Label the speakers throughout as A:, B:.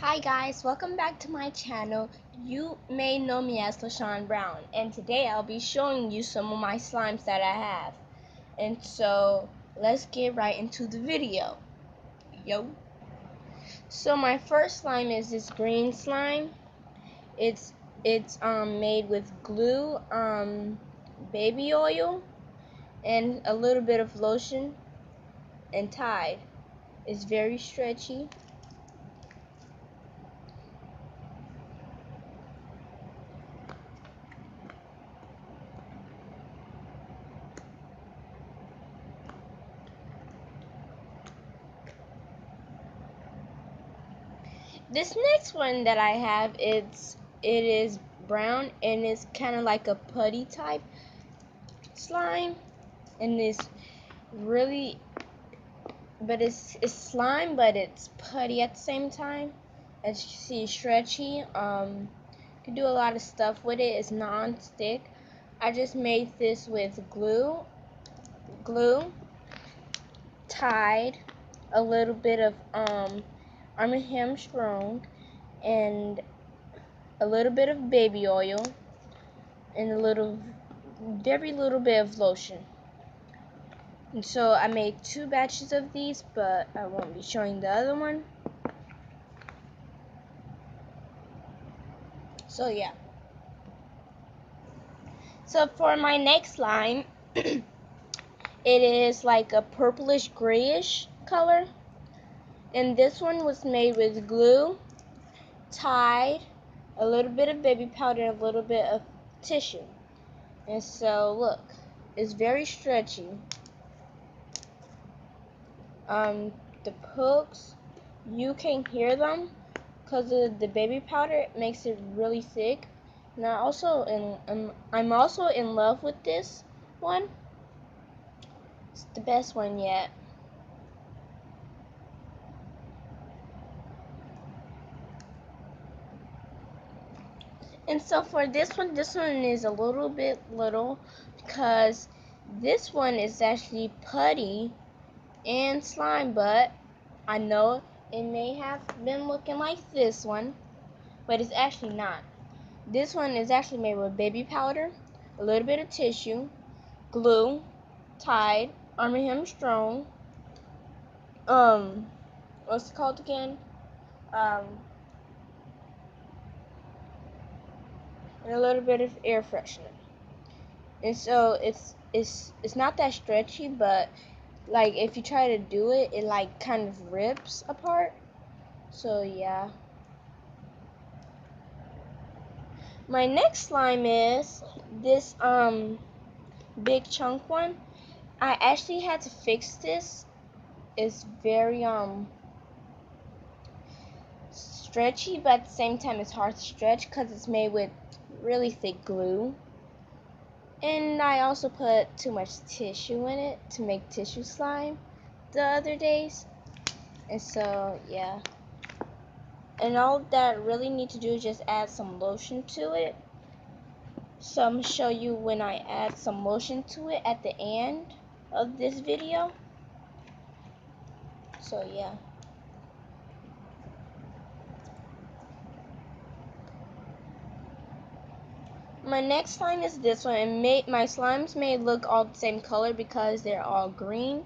A: Hi guys, welcome back to my channel. You may know me as LaShawn Brown, and today I'll be showing you some of my slimes that I have. And so let's get right into the video. Yo. So my first slime is this green slime. It's made with glue, baby oil, and a little bit of lotion and Tide. It's very stretchy. This next one that I have, it is brown and it's kind of like a putty type slime, and it's really, but it's slime, but it's putty at the same time. As you see, it's stretchy. You can do a lot of stuff with it. It's non-stick. I just made this with glue, Tide, a little bit of Arm & Hammer Strong, and a little bit of baby oil, and very little bit of lotion. And so I made 2 batches of these, but I won't be showing the other one. So yeah. So for my next slime, it is like a purplish grayish color. And this one was made with glue, Tide, a little bit of baby powder, and a little bit of tissue. And so look, it's very stretchy. The hooks, you can hear them because the baby powder makes it really thick. And I'm also in love with this one. It's the best one yet. And so for this one is a little bit little because this one is actually putty and slime, but I know it may have been looking like this one, but it's actually not. This one is actually made with baby powder, a little bit of tissue, glue, Tide, Arm & Hammer Strong, what's it called again? And a little bit of air freshener. And so it's not that stretchy, but like if you try to do it, it like kind of rips apart. So yeah. My next slime is this big chunk one. I actually had to fix this. It's very stretchy, but at the same time it's hard to stretch because it's made with really thick glue. And I also put too much tissue in it to make tissue slime the other days. And so yeah. And all that really need to do is just add some lotion to it. So I'm going to show you when I add some lotion to it at the end of this video. So yeah. My next slime is this one, and my slimes may look all the same color because they're all green.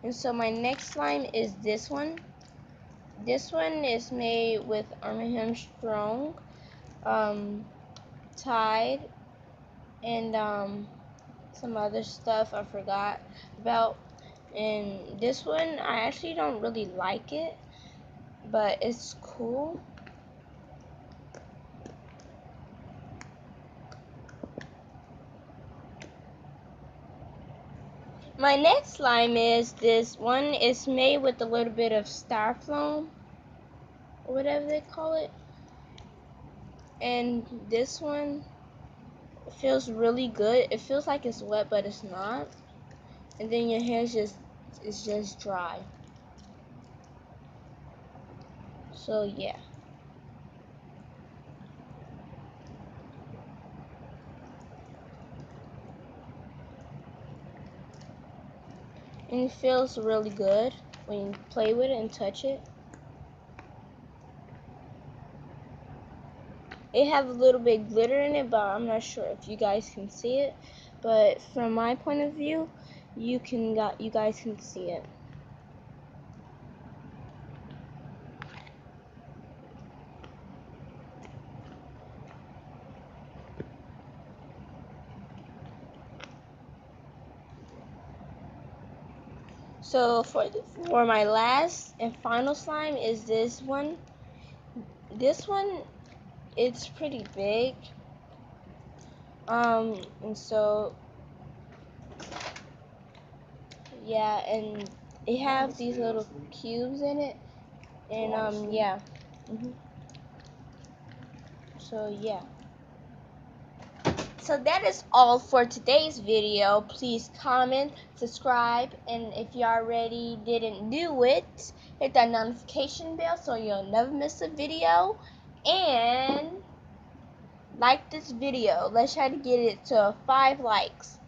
A: And so my next slime is this one. This one is made with Arm & Hammer Strong, Tide, and some other stuff I forgot about. And this one, I actually don't really like it, but it's cool. My next slime is this one. It's made with a little bit of styrofoam, or whatever they call it. And this one feels really good. It feels like it's wet, but it's not. And then your hair is just dry. So yeah. And it feels really good when you play with it and touch it. It have a little bit glitter in it, but I'm not sure if you guys can see it. But from my point of view, you guys can see it. So for my last and final slime is this one. This one, it's pretty big. And so yeah, and it have these little cubes in it, and yeah. So yeah. So that is all for today's video. Please comment, subscribe, and if you already didn't do it, hit that notification bell so you'll never miss a video. And like this video. Let's try to get it to 5 likes.